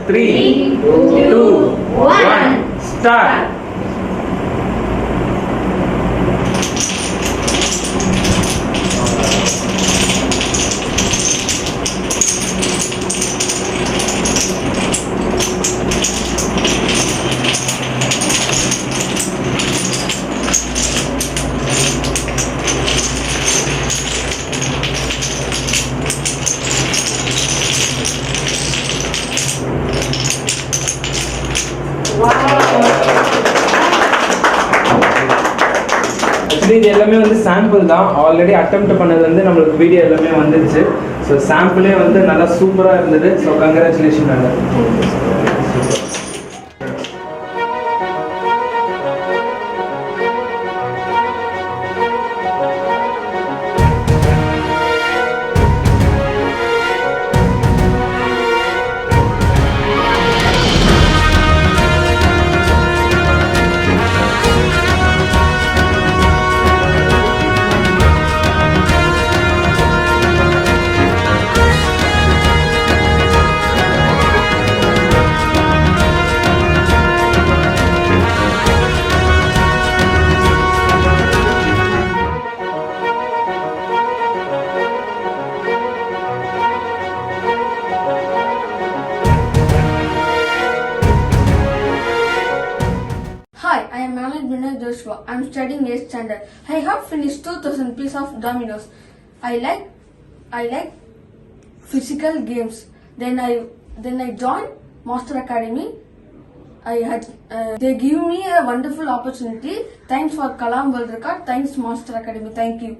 3, 2, 1, start. Actually இது எல்லாமே வந்து சாம்பிள் தான். ஆல்ரெடி அட்டெம்ப்ட் பண்ணது வந்து நம்மளுக்கு வீடியோ எல்லாமே வந்துருச்சு. ஸோ சாம்பிளே வந்து நல்லா சூப்பராக இருந்தது. ஸோ கங்க்ராச்சுலேஷன் நல்லா. Hi, I am Alan Joshua. I am studying 8th standard. I have finished 2000 pieces of Dominos. I like physical games. Then I joined Master Academy. They give me a wonderful opportunity. Thanks for Kalam World Record. Thanks Master Academy. Thank you.